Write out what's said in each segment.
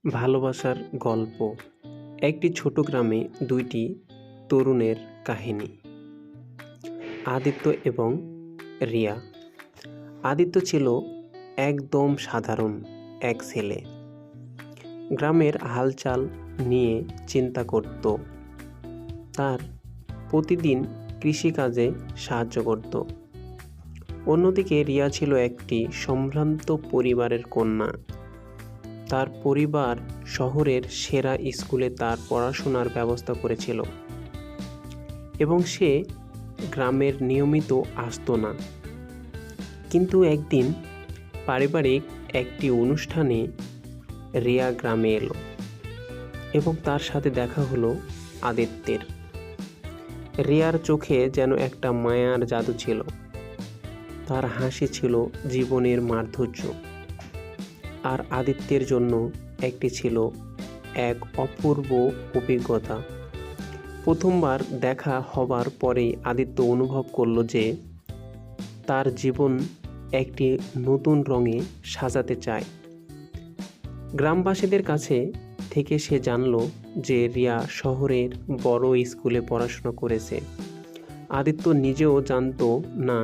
ভালোবাসার গল্প। একটি ছোট গ্রামে দুইটি তরুণের কাহিনী। আদিত্য এবং রিয়া। আদিত্য ছিল একদম সাধারণ এক ছেলে। গ্রামের হালচাল নিয়ে চিন্তা করত, তার প্রতিদিন কৃষিকাজে সাহায্য করত। অন্যদিকে রিয়া ছিল একটি সম্ভ্রান্ত পরিবারের কন্যা। তার পরিবার শহরের সেরা স্কুলে তার পড়াশোনার ব্যবস্থা করেছিল এবং সে গ্রামের নিয়মিত আসতো না। কিন্তু একদিন পারিবারিক একটি অনুষ্ঠানে রিয়া গ্রামে এলো এবং তার সাথে দেখা হলো আদিত্যের। রিয়ার চোখে যেন একটা মায়ার জাদু ছিল। তার হাসি ছিল জীবনের মাধুর্য, আর আদিত্যের জন্য একটি ছিল এক অপূর্ব অভিজ্ঞতা। প্রথমবার দেখা হবার পরেই আদিত্য অনুভব করল যে তার জীবন একটি নতুন রঙে সাজাতে চায়। গ্রামবাসীদের কাছে থেকে সে জানল যে রিয়া শহরের বড় স্কুলে পড়াশোনা করেছে। আদিত্য নিজেও জানতো না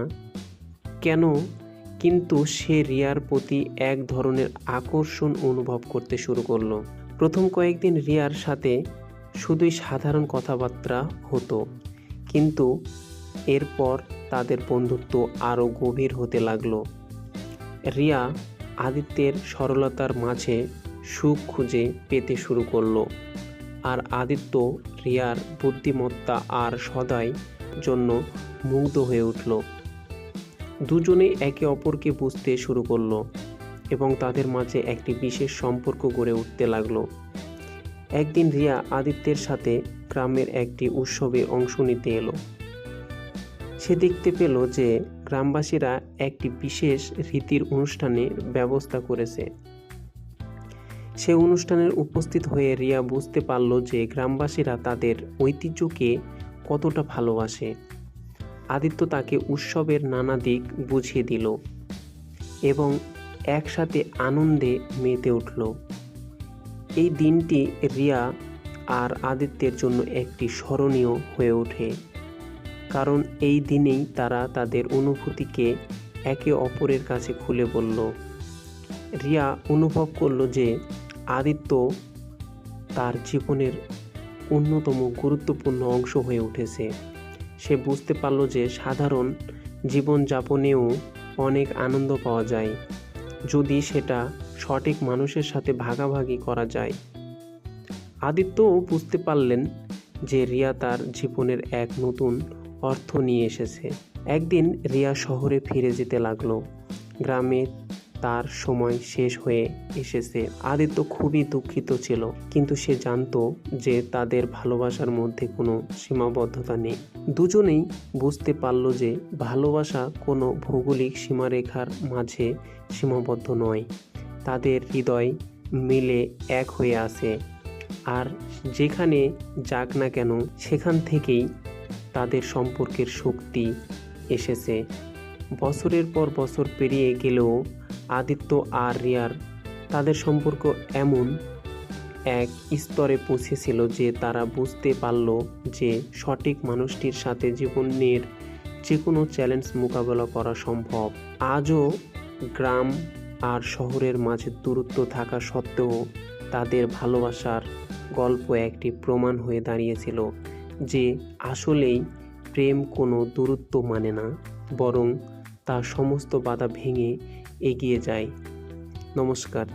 কেন, কিন্তু সে রিয়ার প্রতি এক ধরনের আকর্ষণ অনুভব করতে শুরু করলো। প্রথম কয়েকদিন রিয়ার সাথে শুধুই সাধারণ কথাবার্তা হতো, কিন্তু এরপর তাদের বন্ধুত্ব আরও গভীর হতে লাগলো। রিয়া আদিত্যের সরলতার মাঝে সুখ খুঁজে পেতে শুরু করলো, আর আদিত্য রিয়ার বুদ্ধিমত্তা আর সদাই জন্য মুগ্ধ হয়ে উঠল। দুজনে একে অপরকে বুঝতে শুরু করলো এবং তাদের মাঝে একটি বিশেষ সম্পর্ক গড়ে উঠতে লাগলো। একদিন রিয়া আদিত্যের সাথে গ্রামের একটি উৎসবে অংশ নিতে এলো। সে দেখতে পেল যে গ্রামবাসীরা একটি বিশেষ রীতির অনুষ্ঠানের ব্যবস্থা করেছে। সে অনুষ্ঠানের উপস্থিত হয়ে রিয়া বুঝতে পারল যে গ্রামবাসীরা তাদের ঐতিহ্যকে কতটা ভালোবাসে। আদিত্য তাকে উৎসবের নানা দিক বুঝিয়ে দিল এবং একসাথে আনন্দে মেতে উঠল। এই দিনটি রিয়া আর আদিত্যের জন্য একটি স্মরণীয় হয়ে ওঠে, কারণ এই দিনেই তারা তাদের অনুভূতিকে একে অপরের কাছে খুলে বলল। রিয়া অনুভব করল যে আদিত্য তার জীবনের অন্যতম গুরুত্বপূর্ণ অংশ হয়ে উঠেছে। সে বুঝতে পারল যে সাধারণ জীবনযাপনেও অনেক আনন্দ পাওয়া যায়, যদি সেটা সঠিক মানুষের সাথে ভাগাভাগি করা যায়। আদিত্যও বুঝতে পারলেন যে রিয়া তার জীবনের এক নতুন অর্থ নিয়ে এসেছে। একদিন রিয়া শহরে ফিরে যেতে লাগলো। গ্রামে তার সময় শেষ হয়ে এসেছে। আদিত্য খুবই দুঃখিত ছিল, কিন্তু সে জানতো যে তাদের ভালোবাসার মধ্যে কোনো সীমাবদ্ধতা নেই। দুজনেই বুঝতে পারল যে ভালোবাসা কোনো ভৌগোলিক সীমারেখার মাঝে সীমাবদ্ধ নয়। তাদের হৃদয় মিলে এক হয়ে আছে, আর যেখানে যাক না কেন সেখান থেকেই তাদের সম্পর্কের শক্তি এসেছে। বছরের পর বছর পেরিয়ে গেলেও আদিত্য আর রিয়ার তাদের সম্পর্ক এমন এক স্তরে পৌঁছেছিল যে তারা বুঝতে পারল যে সঠিক মানুষটির সাথে জীবনের যে কোনো চ্যালেঞ্জ মোকাবেলা করা সম্ভব। আজও গ্রাম আর শহরের মাঝে দূরত্ব থাকা সত্ত্বেও তাদের ভালোবাসার গল্প একটি প্রমাণ হয়ে দাঁড়িয়েছিল যে আসলেই প্রেম কোনো দূরত্ব মানে না, বরং তা সমস্ত বাধা ভেঙে এগিয়ে যায়। নমস্কার।